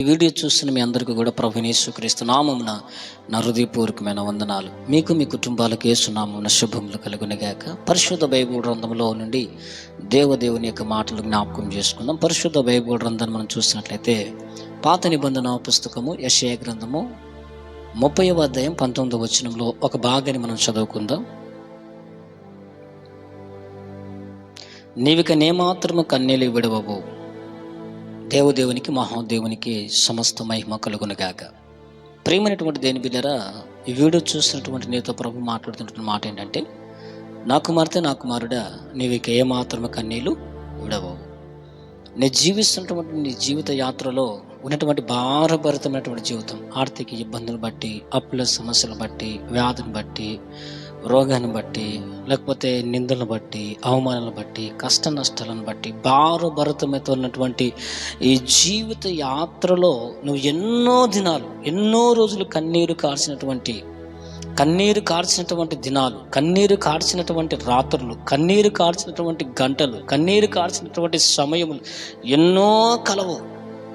ఈ వీడియో చూస్తున్న మీ అందరికీ కూడా ప్రభువైన యేసుక్రీస్తు నామమున నా హృదయపూర్వకమైన వందనాలు. మీకు మీ కుటుంబాలకు యేసు నామమున శుభములు కలుగునుగాక. పరిశుద్ధ బైబిల్ గ్రంథంలో నుండి దేవుని యొక్క మాటలు జ్ఞాపకం చేసుకుందాం. పరిశుద్ధ బైబిల్ గ్రంథాన్ని మనం చూసినట్లయితే పాత నిబంధన పుస్తకము యెషయా గ్రంథము 30వ అధ్యాయం 19వ వచనంలో ఒక భాగాన్ని మనం చదువుకుందాం. నీవిక నేమాత్రము కన్నీళ్ళు విడవవు, దేవునికి మహాదేవునికి సమస్త మహిమ కలుగునుగాక. ప్రియమైనటువంటి దేని బిడ్డరా, ఈ వీడియో చూసినటువంటి నీతో ప్రభు మాట్లాడుతున్నటువంటి మాట ఏంటంటే, నా కుమారుడా, నీవు ఇక ఏమాత్రము కన్నీళ్ళు విడవవు. నీ జీవిస్తున్నటువంటి నీ జీవిత యాత్రలో ఉన్నటువంటి భారభరితమైనటువంటి జీవితం, ఆర్థిక ఇబ్బందులు బట్టి, అప్పుల సమస్యలు బట్టి, వ్యాధిని బట్టి, రోగాన్ని బట్టి, లేకపోతే నిందలను బట్టి, అవమానాలను బట్టి, కష్ట నష్టాలను బట్టి భారభరితమైతే ఉన్నటువంటి ఈ జీవిత యాత్రలో నువ్వు ఎన్నో దినాలు, ఎన్నో రోజులు కన్నీరు కార్చినటువంటి దినాలు, కన్నీరు కార్చినటువంటి రాత్రులు, కన్నీరు కార్చినటువంటి గంటలు, కన్నీరు కార్చినటువంటి సమయములు ఎన్నో కలవు.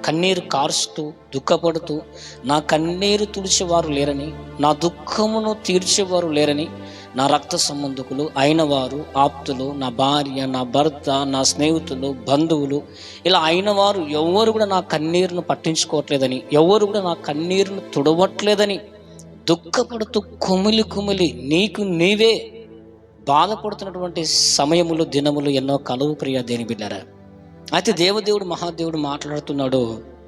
కన్నీరు కార్చుతూ దుఃఖపడుతూ నా కన్నీరు తుడిచేవారు లేరని, నా దుఃఖమును తీర్చేవారు లేరని, నా రక్త సంబంధికులు అయిన వారు, ఆప్తులు, నా భార్య, నా భర్త, నా స్నేహితులు, బంధువులు, ఇలా అయిన వారు ఎవరు కూడా నా కన్నీరును పట్టించుకోవట్లేదని, ఎవరు కూడా నా కన్నీరును తుడవట్లేదని దుఃఖపడుతూ కుమిలి నీకు నీవే బాధపడుతున్నటువంటి సమయములు, దినములు ఎన్నో కలువు ప్రియ దేని బిడ్డరా. అయితే దేవుడు మహాదేవుడు మాట్లాడుతున్నాడు,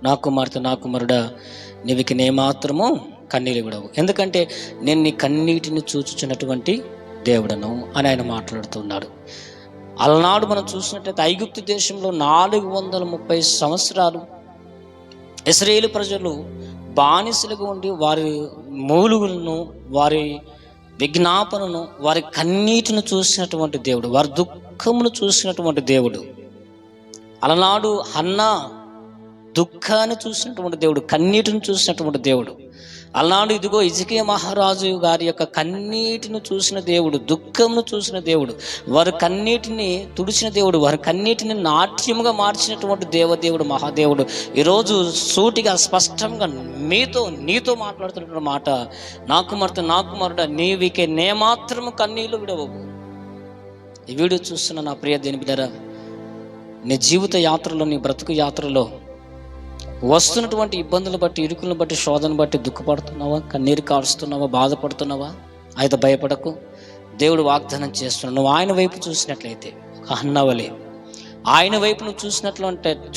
నా కుమారుడా, నీవికి నేమాత్రము కన్నీళ్ళు విడవు, ఎందుకంటే నేను నీ కన్నీటిని చూచుచున్నటువంటి దేవుడను అని ఆయన మాట్లాడుతున్నాడు. అలనాడు మనం చూసినట్లయితే ఐగుప్తు దేశంలో 430 సంవత్సరాలు ఇశ్రాయేలు ప్రజలు బానిసలుగా ఉండి వారి మూలుగులను, వారి విజ్ఞాపనను, వారి కన్నీటిని చూసినటువంటి దేవుడు, వారి దుఃఖమును చూసినటువంటి దేవుడు. అలనాడు హన్నా దుఃఖాన్ని చూసినటువంటి దేవుడు, కన్నీటిని చూసినటువంటి దేవుడు. అలనాడు ఇదిగో హిజ్కియా మహారాజు గారి యొక్క కన్నీటిని చూసిన దేవుడు, దుఃఖంను చూసిన దేవుడు, వారి కన్నీటిని తుడిచిన దేవుడు, వారి కన్నీటిని నాట్యముగా మార్చినటువంటి దేవుడు మహాదేవుడు ఈరోజు సూటిగా స్పష్టంగా నీతో మాట్లాడుతున్న మాట, నా కుమారుడా, నీవికే నేమాత్రము కన్నీళ్లు విడవవు. ఈ వీడియో చూస్తున్న నా ప్రియ దేని బిడ్డరా, నీ జీవిత యాత్రలో, నీ బ్రతుకు యాత్రలో వస్తున్నటువంటి ఇబ్బందులు బట్టి, ఇరుకులను బట్టి, శోధన బట్టి దుఃఖపడుతున్నావా, కన్నీరు కారుస్తున్నావా, బాధపడుతున్నావా? అయితే భయపడకు. దేవుడు వాగ్దానం చేస్తున్నాడు. నువ్వు ఆయన వైపు చూసినట్లయితే ఒక హన్నవలే, ఆయన వైపు నువ్వు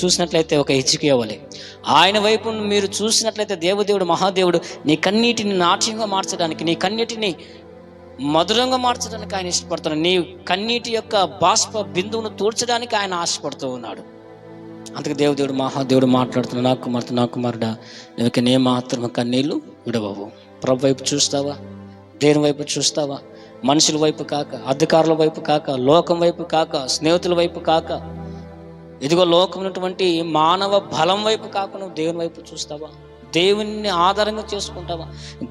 చూసినట్లయితే ఒక హిజ్కియా వలే, ఆయన వైపు మీరు చూసినట్లయితే దేవుడు మహాదేవుడు నీ కన్నీటిని నాట్యంగా మార్చడానికి, నీ కన్నీటిని మధురంగా మార్చడానికి ఆయన ఇష్టపడుతున్నాడు. నీ కన్నీటి యొక్క బాష్ప బిందువును తూర్చడానికి ఆయన ఆశపడుతూ ఉన్నాడు. అందుకే దేవుడు మహాదేవుడు మాట్లాడుతున్నాడు, నా కుమారుడా, నీకు నే మాత్రం కన్నీళ్ళు విడవవు. ప్రభు వైపు చూస్తావా? దేని వైపు చూస్తావా? మనుషుల వైపు కాక, అధికారుల వైపు కాక, లోకం వైపు కాక, స్నేహితుల వైపు కాక, ఇదిగో లోకం ఉన్నటువంటి మానవ బలం వైపు కాక నువ్వు దేవుని వైపు చూస్తావా? దేవుని ఆధారంగా చేసుకుంటావా?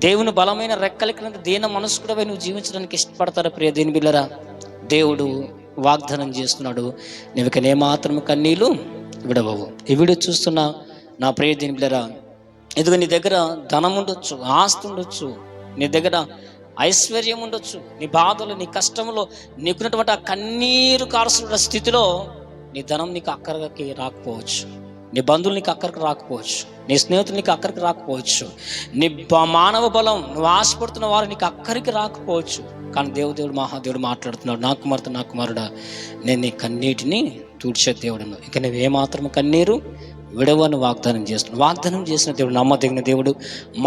దేవుని బలమైన రెక్కలకినంత దీన మనస్కుడవై నువ్వు జీవించడానికి ఇష్టపడతారా ప్రియ దేని బిడ్డరా? దేవుడు వాగ్దానం చేస్తున్నాడు, నీవిక నే మాత్రం కన్నీళ్ళు విడవవు. ఈ వీడియో చూస్తున్నా నా ప్రియ దేని బిడ్డరా, ఇదిగో నీ దగ్గర ధనం ఉండొచ్చు, ఆస్తి ఉండొచ్చు, నీ దగ్గర ఐశ్వర్యం ఉండొచ్చు, నీ బాధలు, నీ కష్టంలో నీకున్నటువంటి ఆ కన్నీరు కారుస్తున్న స్థితిలో నీ ధనం నీకు అక్కడికి రాకపోవచ్చు, నీ బంధువులు నీకు అక్కడికి రాకపోవచ్చు, నీ స్నేహితులు నీకు అక్కడికి రాకపోవచ్చు, నీ మానవ బలం, నువ్వు ఆశపడుతున్న వారు నీకు అక్కడికి రాకపోవచ్చు. కానీ దేవుడు మహాదేవుడు మాట్లాడుతున్నాడు, నా కుమారుడా, నేను నీ కన్నీటిని తుడిచే దేవుడును, ఇక నువ్వు ఏమాత్రం కన్నీరు విడవని వాగ్దానం చేస్తున్నాడు. వాగ్దానం చేసిన దేవుడు నమ్మదగిన దేవుడు,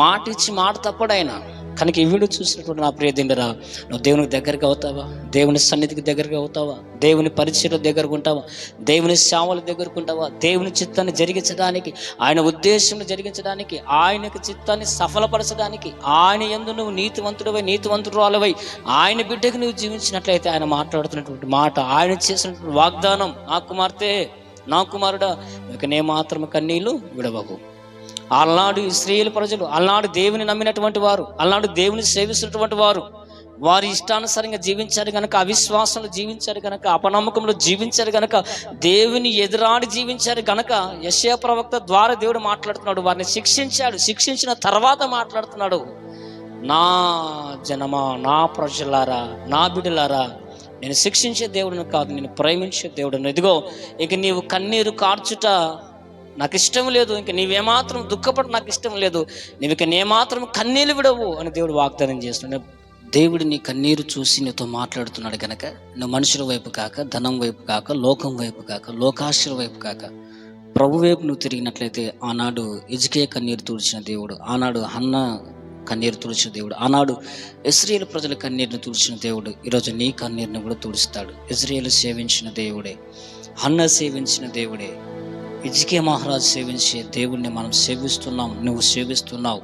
మాట ఇచ్చి మాట తప్పడైనా. కనుక ఈ వీడియో చూసినటువంటి నా ప్రియ దిండరా, నువ్వు దేవునికి దగ్గరగా అవుతావా? దేవుని సన్నిధికి దగ్గరగా అవుతావా? దేవుని పరిచయం దగ్గరకు ఉంటావా? దేవుని సేవల దగ్గరకు ఉంటావా? దేవుని చిత్తాన్ని జరిగించడానికి, ఆయన ఉద్దేశంను జరిగించడానికి, ఆయనకు చిత్తాన్ని సఫలపరచడానికి, ఆయన యందు నువ్వు నీతివంతురాలవై ఆయన బిడ్డకు నువ్వు జీవించినట్లయితే ఆయన మాట్లాడుతున్నటువంటి మాట, ఆయన చేసినటువంటి వాగ్దానం, నా కుమారుడా, ఇక నే మాత్రం కన్నీళ్ళు విడవవు. అలనాడు ఇశ్రాయేలు ప్రజలు, అలనాడు దేవుని నమ్మినటువంటి వారు, అలనాడు దేవుని సేవిస్తున్నటువంటి వారు వారి ఇష్టానుసారంగా జీవించారు కనుక, అవిశ్వాసంలో జీవించారు కనుక, అపనమ్మకంలో జీవించారు కనుక, దేవుని ఎదురాడి జీవించారు కనుక యెషయా ప్రవక్త ద్వారా దేవుడు మాట్లాడుతున్నాడు. వారిని శిక్షించాడు. శిక్షించిన తర్వాత మాట్లాడుతున్నాడు, నా జనమా, నా ప్రజలారా, నా బిడ్డలారా, నేను శిక్షించే దేవుడిని కాదు, నేను ప్రేమించే దేవుడిని. ఇదిగో ఇక నీవు కన్నీరు కార్చుట నాకు ఇష్టం లేదు, ఇంక నీవేమాత్రం దుఃఖపడ నాకు ఇష్టం లేదు, నీవు ఇక నేమాత్రం కన్నీళ్ళు విడవు అని దేవుడు వాగ్దానం చేస్తున్నాడు. దేవుడు నీ కన్నీరు చూసి నీతో మాట్లాడుతున్నాడు కనుక నువ్వు మనుషుల వైపు కాక, ధనం వైపు కాక, లోకం వైపు కాక, లోకాశల వైపు కాక ప్రభు వైపు నువ్వు తిరిగినట్లయితే, ఆనాడు హిజ్కియా కన్నీరు తుడిచిన దేవుడు, ఆనాడు హన్న కన్నీరు తుడిచిన దేవుడు, ఆనాడు ఇశ్రాయేలు ప్రజల కన్నీరుని తుడిచిన దేవుడు ఈరోజు నీ కన్నీరుని కూడా తుడుస్తాడు. ఇశ్రాయేలు సేవించిన దేవుడే, హన్న సేవించిన దేవుడే, హిజ్కియా మహారాజు సేవించే దేవుడిని మనం సేవిస్తున్నాం, నువ్వు సేవిస్తున్నావు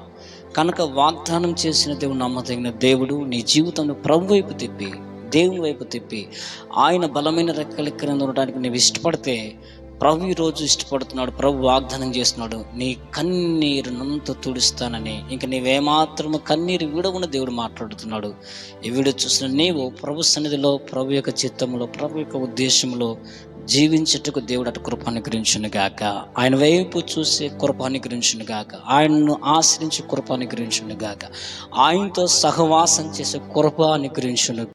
కనుక వాగ్దానం చేసిన దేవుడు నమ్మదగిన దేవుడు. నీ జీవితంలో ప్రభు వైపు తిప్పి, దేవుని వైపు తిప్పి, ఆయన బలమైన రెక్కల క్రింద ఉండడానికి నువ్వు ఇష్టపడితే ప్రభు ఈరోజు ఇష్టపడుతున్నాడు. ప్రభు వాగ్దానం చేస్తున్నాడు, నీ కన్నీరునంత తుడుస్తానని. ఇంక నీవేమాత్రము కన్నీరు విడవని దేవుడు మాట్లాడుతున్నాడు. ఈ వీడియో చూసిన నీవు ప్రభు సన్నిధిలో, ప్రభు యొక్క చిత్తంలో, ప్రభు యొక్క ఉద్దేశంలో జీవించుటకు దేవుడు అటు కృప అనుగ్రహించును గాక. ఆయన వైపు చూసే కృప అనుగ్రహించును గాక. ఆయనను ఆశ్రయించి కృప అనుగ్రహించును గాక. ఆయనతో సహవాసం చేసే కృప అనుగ్రహించును